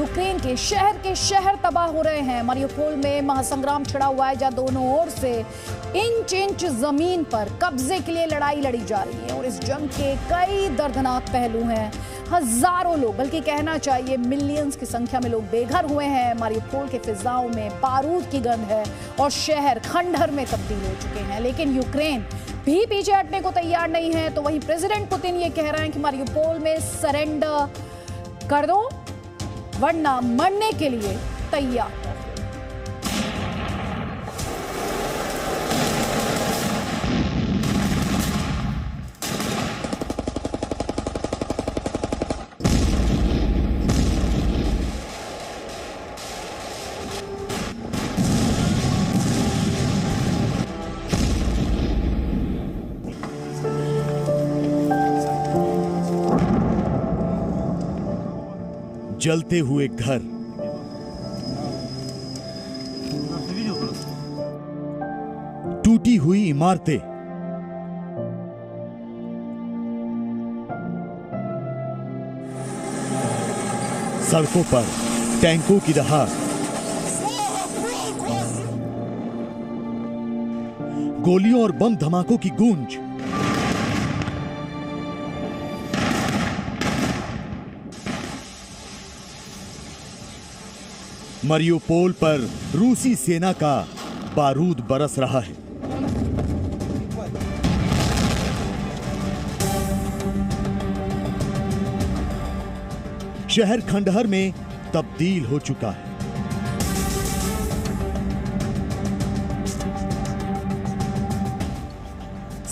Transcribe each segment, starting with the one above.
Ukraine के शहर तबाह हो रहे हैं। मारियोपोल में महासंग्राम छिड़ा हुआ है, जहां दोनों ओर से इंच इंच जमीन पर कब्जे के लिए लड़ाई लड़ी जा रही है और इस जंग के कई दर्दनाक पहलू हैं। हजारों लोग, बल्कि कहना चाहिए मिलियंस की संख्या में लोग बेघर हुए हैं। मारियोपोल के फिजाओं में बारूद की गंध है और शहर खंडहर में तब्दील हो चुके हैं। लेकिन यूक्रेन भी पीछे हटने को तैयार नहीं है। तो वहीं प्रेसिडेंट पुतिन ये कह रहे हैं कि मारियोपोल में सरेंडर कर दो वरना मरने के लिए तैयार। जलते हुए घर, टूटी हुई इमारतें, सड़कों पर टैंकों की दहाड़, गोलियों और बम धमाकों की गूंज। मारियोपोल पर रूसी सेना का बारूद बरस रहा है। शहर खंडहर में तब्दील हो चुका है।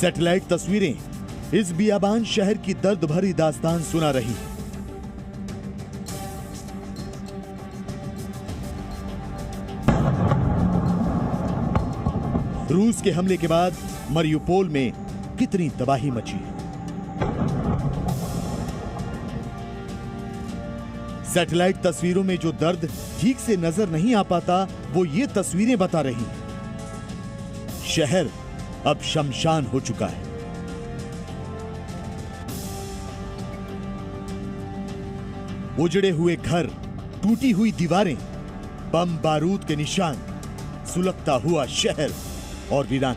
सैटेलाइट तस्वीरें इस बियाबान शहर की दर्द भरी दास्तान सुना रही है। रूस के हमले के बाद मारियोपोल में कितनी तबाही मची है। सैटेलाइट तस्वीरों में जो दर्द ठीक से नजर नहीं आ पाता, वो ये तस्वीरें बता रही हैं। शहर अब शमशान हो चुका है। उजड़े हुए घर, टूटी हुई दीवारें, बम बारूद के निशान, सुलगता हुआ शहर और वीरान।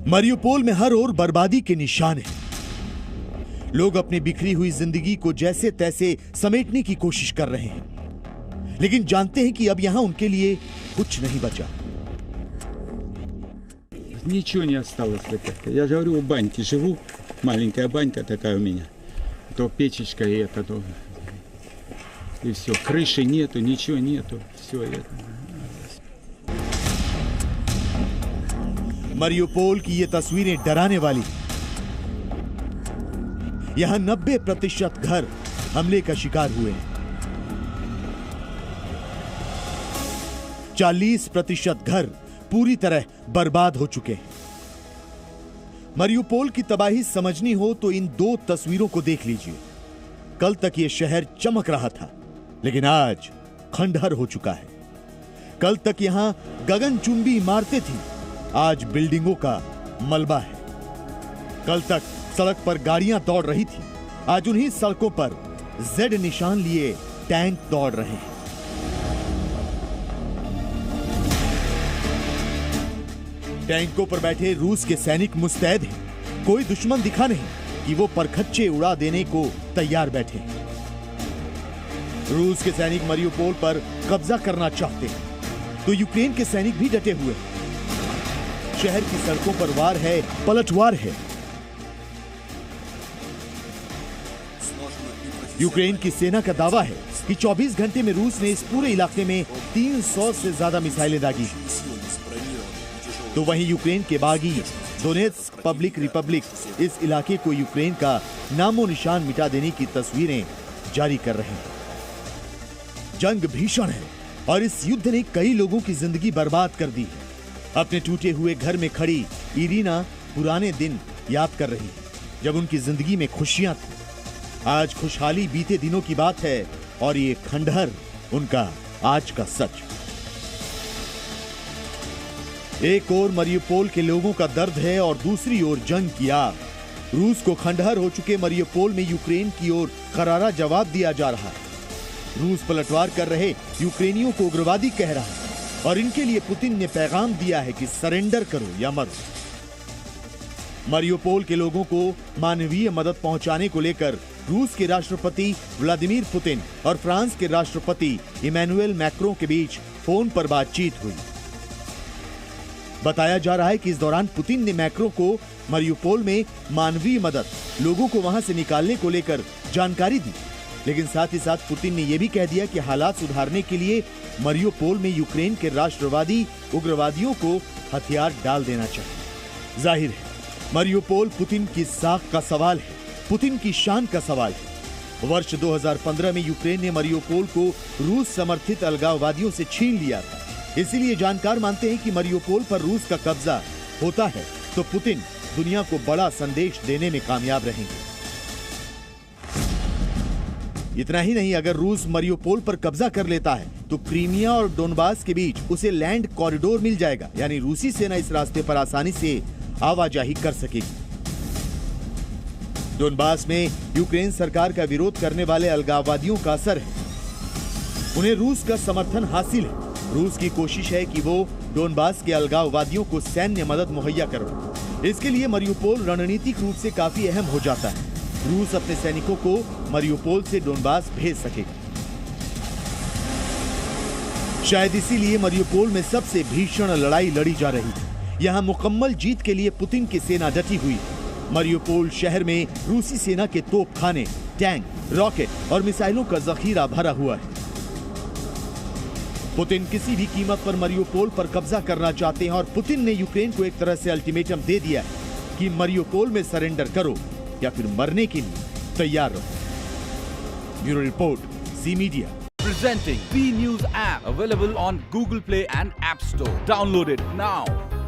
मारियोपोल में हर ओर बर्बादी के निशान हैं। लोग अपनी बिखरी हुई जिंदगी को जैसे तैसे समेटने की कोशिश कर रहे हैं, लेकिन जानते हैं कि अब यहां उनके लिए कुछ नहीं बचा। Ничего не осталось. Я же говорю, у баньки живу. Маленькая банька такая у меня. То печечка и это, то... И все. Крыши нету, ничего нету. Все это. मारियोपोल की ये तस्वीरें डराने वाली। यहां 90% घर हमले का शिकार हुए हैं। 40% घर पूरी तरह बर्बाद हो चुके हैं। मारियोपोल की तबाही समझनी हो तो इन दो तस्वीरों को देख लीजिए। कल तक यह शहर चमक रहा था, लेकिन आज खंडहर हो चुका है। कल तक यहां गगनचुंबी इमारतें थीं, आज बिल्डिंगों का मलबा है। कल तक सड़क पर गाड़ियां दौड़ रही थी, आज उन्हीं सड़कों पर जेड निशान लिए टैंक दौड़ रहे हैं। टैंकों पर बैठे रूस के सैनिक मुस्तैद हैं। कोई दुश्मन दिखा नहीं कि वो परखच्चे उड़ा देने को तैयार बैठे हैं। रूस के सैनिक मारियोपोल पर कब्जा करना चाहते हैं, तो यूक्रेन के सैनिक भी डटे हुए हैं। शहर की सड़कों पर वार है, पलटवार है। यूक्रेन की सेना का दावा है कि 24 घंटे में रूस ने इस पूरे इलाके में 300 से ज्यादा मिसाइलें दागी। तो वहीं यूक्रेन के बागी डोनेत्स्क पब्लिक रिपब्लिक इस इलाके को यूक्रेन का नामो निशान मिटा देने की तस्वीरें जारी कर रहे हैं। जंग भीषण है और इस युद्ध ने कई लोगों की जिंदगी बर्बाद कर दी है। अपने टूटे हुए घर में खड़ी इरीना पुराने दिन याद कर रही है, जब उनकी जिंदगी में खुशियां थी। आज खुशहाली बीते दिनों की बात है और ये खंडहर उनका आज का सच। एक ओर मरियुपोल के लोगों का दर्द है और दूसरी ओर जंग की आग। रूस को खंडहर हो चुके मरियुपोल में यूक्रेन की ओर करारा जवाब दिया जा रहा है। रूस पलटवार कर रहे यूक्रेनियों को उग्रवादी कह रहा है और इनके लिए पुतिन ने पैगाम दिया है कि सरेंडर करो या मरो। मरियुपोल के लोगों को मानवीय मदद पहुंचाने को लेकर रूस के राष्ट्रपति व्लादिमीर पुतिन और फ्रांस के राष्ट्रपति इमैनुएल मैक्रों के बीच फोन पर बातचीत हुई। बताया जा रहा है कि इस दौरान पुतिन ने मैक्रों को मरियुपोल में मानवीय मदद, लोगों को वहां से निकालने को लेकर जानकारी दी, लेकिन साथ ही साथ पुतिन ने यह भी कह दिया कि हालात सुधारने के लिए मरियुपोल में यूक्रेन के राष्ट्रवादी उग्रवादियों को हथियार डाल देना चाहिए। जाहिर है मरियुपोल पुतिन की साख का सवाल है, पुतिन की शान का सवाल है। वर्ष 2015 में यूक्रेन ने मरियुपोल को रूस समर्थित अलगाववादियों से छीन लिया था। इसीलिए जानकार मानते हैं कि मरियुपोल पर रूस का कब्जा होता है तो पुतिन दुनिया को बड़ा संदेश देने में कामयाब रहेंगे। इतना ही नहीं, अगर रूस मरियुपोल पर कब्जा कर लेता है तो क्रीमिया और डोनबास के बीच उसे लैंड कॉरिडोर मिल जाएगा, यानी रूसी सेना इस रास्ते पर आसानी से आवाजाही कर सकेगी। डोनबास में यूक्रेन सरकार का विरोध करने वाले अलगाववादियों का असर है, उन्हें रूस का समर्थन हासिल है। रूस की कोशिश है कि वो डोनबास के अलगाववादियों को सैन्य मदद मुहैया करवाए। इसके लिए मरियुपोल रणनीतिक रूप से काफी अहम हो जाता है। रूस अपने सैनिकों को मरियुपोल से डोनबास भेज सकेगा। शायद इसीलिए मरियुपोल में सबसे भीषण लड़ाई लड़ी जा रही है। यहां मुकम्मल जीत के लिए पुतिन की सेना डटी हुई है। मरियुपोल शहर में रूसी सेना के तोपखाने, टैंक, रॉकेट और मिसाइलों का जखीरा भरा हुआ है। पुतिन किसी भी कीमत पर मरियुपोल पर कब्जा करना चाहते हैं और पुतिन ने यूक्रेन को एक तरह से अल्टीमेटम दे दिया है कि मरियुपोल में सरेंडर करो या फिर मरने के लिए तैयार रहो। Bureau report, Zee media. Presenting B News app, available on Google Play and App Store. Download it now.